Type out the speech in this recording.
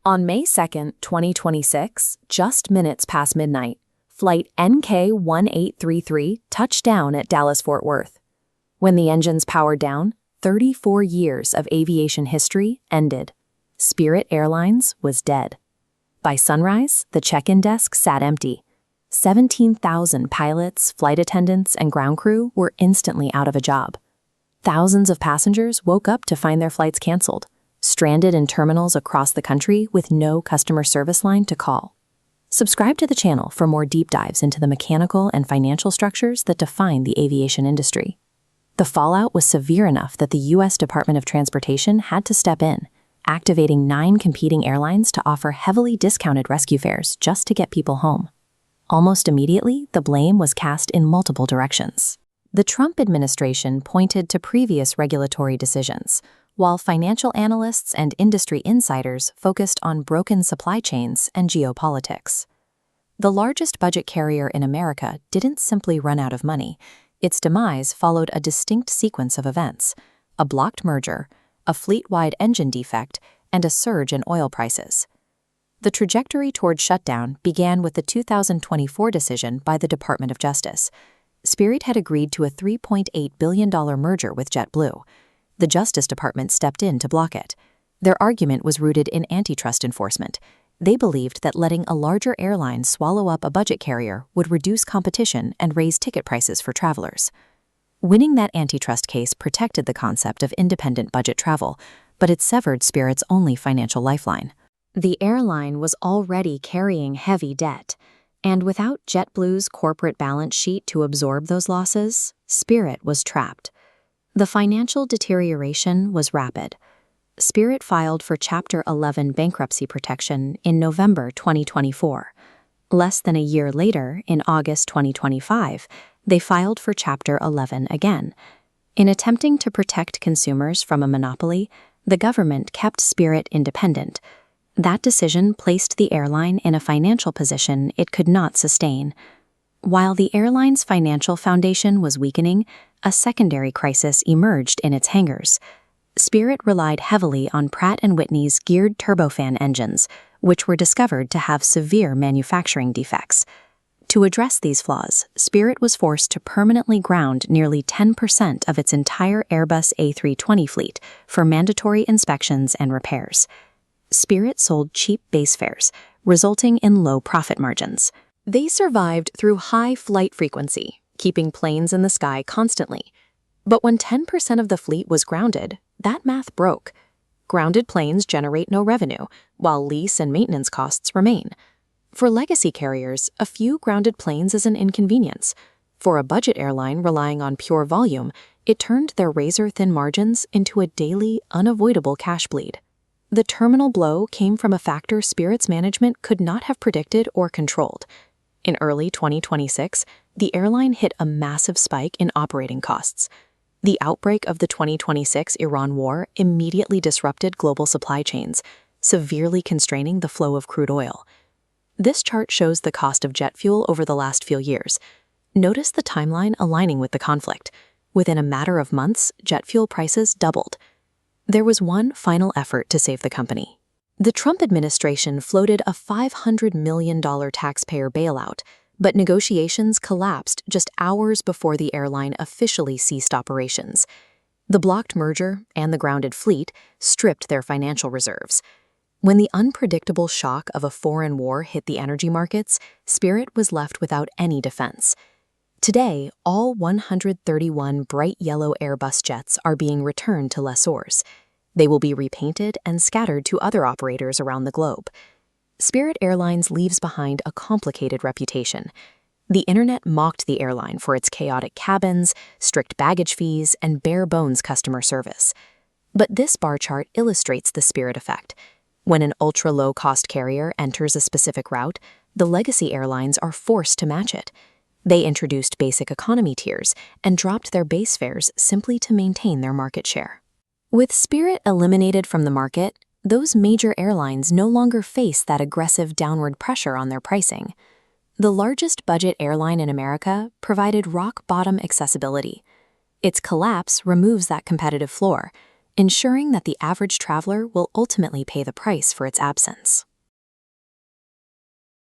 On May 2, 2026, just minutes past midnight, Flight NK-1833 touched down at Dallas-Fort Worth. When the engines powered down, 34 years of aviation history ended. Spirit Airlines was dead. By sunrise, the check-in desk sat empty. 17,000 pilots, flight attendants, and ground crew were instantly out of a job. Thousands of passengers woke up to find their flights canceled, stranded in terminals across the country with no customer service line to call. Subscribe to the channel for more deep dives into the mechanical and financial structures that define the aviation industry. The fallout was severe enough that the U.S. Department of Transportation had to step in, activating 9 competing airlines to offer heavily discounted rescue fares just to get people home. Almost immediately, the blame was cast in multiple directions. The Trump administration pointed to previous regulatory decisions, while financial analysts and industry insiders focused on broken supply chains and geopolitics. The largest budget carrier in America didn't simply run out of money. Its demise followed a distinct sequence of events: a blocked merger, a fleet-wide engine defect, and a surge in oil prices. The trajectory toward shutdown began with the 2024 decision by the Department of Justice. Spirit had agreed to a $3.8 billion merger with JetBlue. The Justice Department stepped in to block it. Their argument was rooted in antitrust enforcement. They believed that letting a larger airline swallow up a budget carrier would reduce competition and raise ticket prices for travelers. Winning that antitrust case protected the concept of independent budget travel, but it severed Spirit's only financial lifeline. The airline was already carrying heavy debt, and without JetBlue's corporate balance sheet to absorb those losses, Spirit was trapped. The financial deterioration was rapid. Spirit filed for Chapter 11 bankruptcy protection in November 2024. Less than a year later, in August 2025, they filed for Chapter 11 again. In attempting to protect consumers from a monopoly, the government kept Spirit independent. That decision placed the airline in a financial position it could not sustain. While the airline's financial foundation was weakening, a secondary crisis emerged in its hangars. Spirit relied heavily on Pratt & Whitney's geared turbofan engines, which were discovered to have severe manufacturing defects. To address these flaws, Spirit was forced to permanently ground nearly 10% of its entire Airbus A320 fleet for mandatory inspections and repairs. Spirit sold cheap base fares, resulting in low profit margins. They survived through high flight frequency, keeping planes in the sky constantly. But when 10% of the fleet was grounded, that math broke. Grounded planes generate no revenue, while lease and maintenance costs remain. For legacy carriers, a few grounded planes is an inconvenience. For a budget airline relying on pure volume, it turned their razor-thin margins into a daily, unavoidable cash bleed. The terminal blow came from a factor Spirit's management could not have predicted or controlled. In early 2026, the airline hit a massive spike in operating costs. The outbreak of the 2026 Iran war immediately disrupted global supply chains, severely constraining the flow of crude oil. This chart shows the cost of jet fuel over the last few years. Notice the timeline aligning with the conflict. Within a matter of months, jet fuel prices doubled. There was one final effort to save the company. The Trump administration floated a $500 million taxpayer bailout, but negotiations collapsed just hours before the airline officially ceased operations. The blocked merger and the grounded fleet stripped their financial reserves. When the unpredictable shock of a foreign war hit the energy markets, Spirit was left without any defense. Today, all 131 bright yellow Airbus jets are being returned to lessors. They will be repainted and scattered to other operators around the globe. Spirit Airlines leaves behind a complicated reputation. The internet mocked the airline for its chaotic cabins, strict baggage fees, and bare-bones customer service. But this bar chart illustrates the Spirit effect. When an ultra-low-cost carrier enters a specific route, the legacy airlines are forced to match it. They introduced basic economy tiers and dropped their base fares simply to maintain their market share. With Spirit eliminated from the market, those major airlines no longer face that aggressive downward pressure on their pricing. The largest budget airline in America provided rock-bottom accessibility. Its collapse removes that competitive floor. ensuring that the average traveler will ultimately pay the price for its absence.